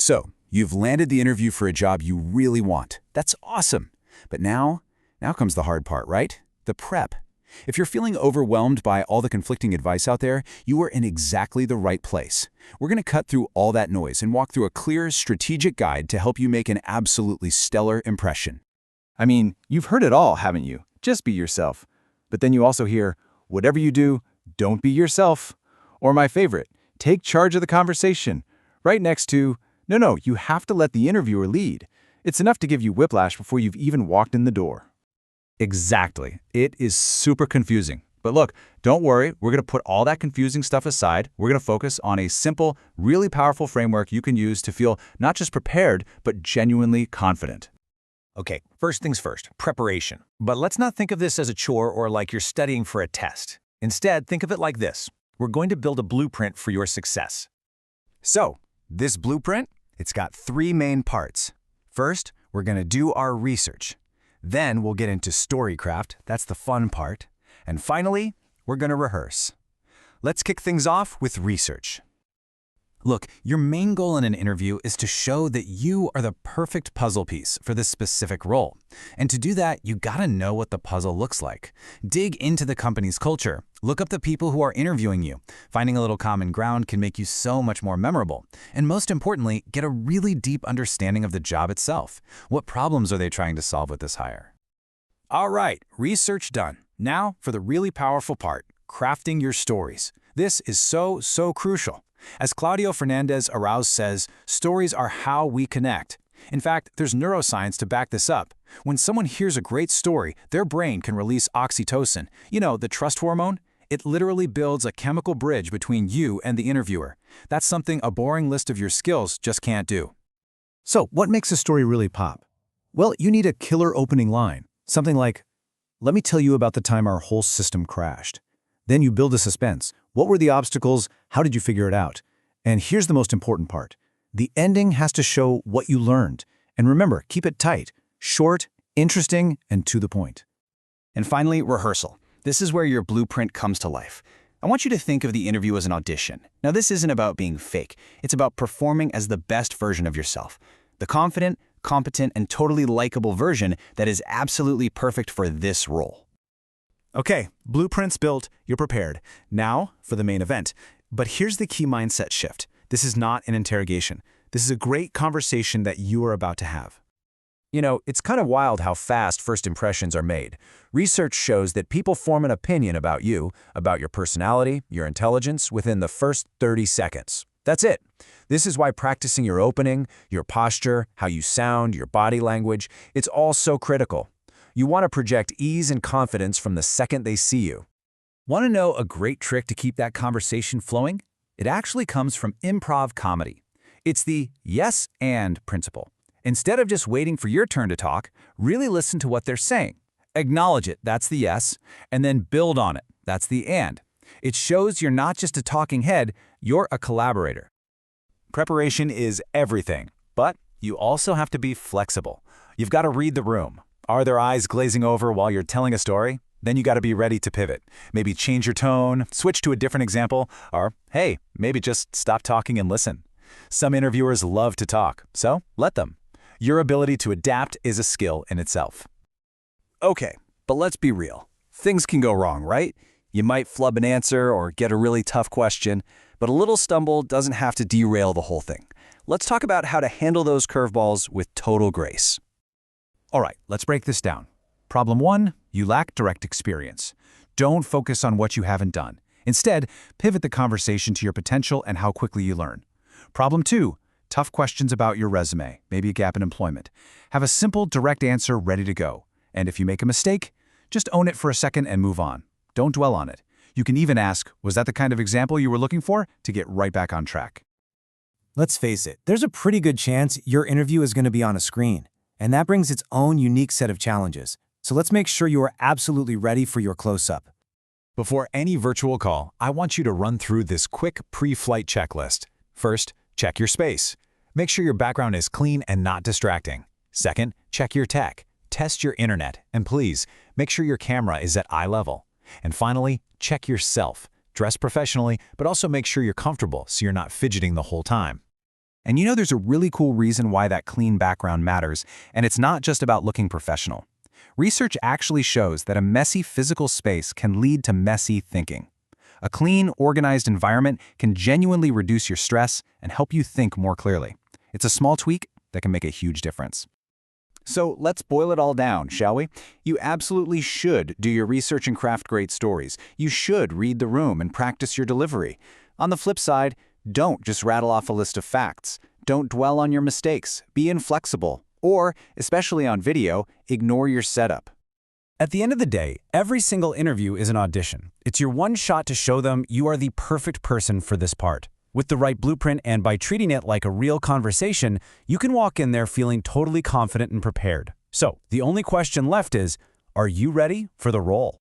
So, you've landed the interview for a job you really want. That's awesome. But now comes the hard part, right? The prep. If you're feeling overwhelmed by all the conflicting advice out there, you are in exactly the right place. We're going to cut through all that noise and walk through a clear, strategic guide to help you make an absolutely stellar impression. I mean, you've heard it all, haven't you? Just be yourself. But then you also hear, whatever you do, don't be yourself. Or my favorite, take charge of the conversation. Right next to, no, you have to let the interviewer lead. It's enough to give you whiplash before you've even walked in the door. Exactly. It is super confusing. But look, don't worry, we're going to put all that confusing stuff aside. We're going to focus on a simple, really powerful framework you can use to feel not just prepared, but genuinely confident. Okay, first things first, preparation. But let's not think of this as a chore or like you're studying for a test. Instead, think of it like this. We're going to build a blueprint for your success. So, this blueprint, it's got 3 main parts. First, we're going to do our research. Then we'll get into storycraft, that's the fun part. And finally, we're going to rehearse. Let's kick things off with research. Look, your main goal in an interview is to show that you are the perfect puzzle piece for this specific role. And to do that, you gotta know what the puzzle looks like. Dig into the company's culture. Look up the people who are interviewing you. Finding a little common ground can make you so much more memorable. And most importantly, get a really deep understanding of the job itself. What problems are they trying to solve with this hire? All right, research done. Now for the really powerful part, crafting your stories. This is so crucial. As Claudio Fernandez Arauz says, stories are how we connect. In fact, there's neuroscience to back this up. When someone hears a great story, their brain can release oxytocin. You know, the trust hormone? It literally builds a chemical bridge between you and the interviewer. That's something a boring list of your skills just can't do. So, what makes a story really pop? Well, you need a killer opening line. Something like, let me tell you about the time our whole system crashed. Then you build a suspense. What were the obstacles? How did you figure it out? And here's the most important part. The ending has to show what you learned. And remember, keep it tight, short, interesting, and to the point. And finally, rehearsal. This is where your blueprint comes to life. I want you to think of the interview as an audition. Now, this isn't about being fake. It's about performing as the best version of yourself. The confident, competent, and totally likable version that is absolutely perfect for this role. Okay, blueprint's built, you're prepared. Now for the main event. But here's the key mindset shift. This is not an interrogation. This is a great conversation that you are about to have. You know, it's kind of wild how fast first impressions are made. Research shows that people form an opinion about you, about your personality, your intelligence, within the first 30 seconds. That's it. This is why practicing your opening, your posture, how you sound, your body language, it's all so critical. You want to project ease and confidence from the second they see you. Want to know a great trick to keep that conversation flowing? It actually comes from improv comedy. It's the yes and principle. Instead of just waiting for your turn to talk, really listen to what they're saying. Acknowledge it, that's the yes, and then build on it, that's the and. It shows you're not just a talking head, you're a collaborator. Preparation is everything, but you also have to be flexible. You've got to read the room. Are their eyes glazing over while you're telling a story? Then you got to be ready to pivot. Maybe change your tone, switch to a different example, or hey, maybe just stop talking and listen. Some interviewers love to talk, so let them. Your ability to adapt is a skill in itself. Okay, but let's be real. Things can go wrong, right? You might flub an answer or get a really tough question, but a little stumble doesn't have to derail the whole thing. Let's talk about how to handle those curveballs with total grace. All right, let's break this down. Problem 1, you lack direct experience. Don't focus on what you haven't done. Instead, pivot the conversation to your potential and how quickly you learn. Problem 2, tough questions about your resume, maybe a gap in employment. Have a simple, direct answer ready to go. And if you make a mistake, just own it for a second and move on. Don't dwell on it. You can even ask, was that the kind of example you were looking for, to get right back on track. Let's face it, there's a pretty good chance your interview is going to be on a screen. And that brings its own unique set of challenges. So let's make sure you are absolutely ready for your close-up. Before any virtual call, I want you to run through this quick pre-flight checklist. First, check your space. Make sure your background is clean and not distracting. Second, check your tech. Test your internet. And please, make sure your camera is at eye level. And finally, check yourself. Dress professionally, but also make sure you're comfortable so you're not fidgeting the whole time. And you know there's a really cool reason why that clean background matters, and it's not just about looking professional. Research actually shows that a messy physical space can lead to messy thinking. A clean, organized environment can genuinely reduce your stress and help you think more clearly. It's a small tweak that can make a huge difference. So let's boil it all down, shall we? You absolutely should do your research and craft great stories. You should read the room and practice your delivery. On the flip side, don't just rattle off a list of facts. Don't dwell on your mistakes. Be inflexible. Or, especially on video, ignore your setup. At the end of the day, every single interview is an audition. It's your one shot to show them you are the perfect person for this part. With the right blueprint and by treating it like a real conversation, you can walk in there feeling totally confident and prepared. So, the only question left is, are you ready for the role?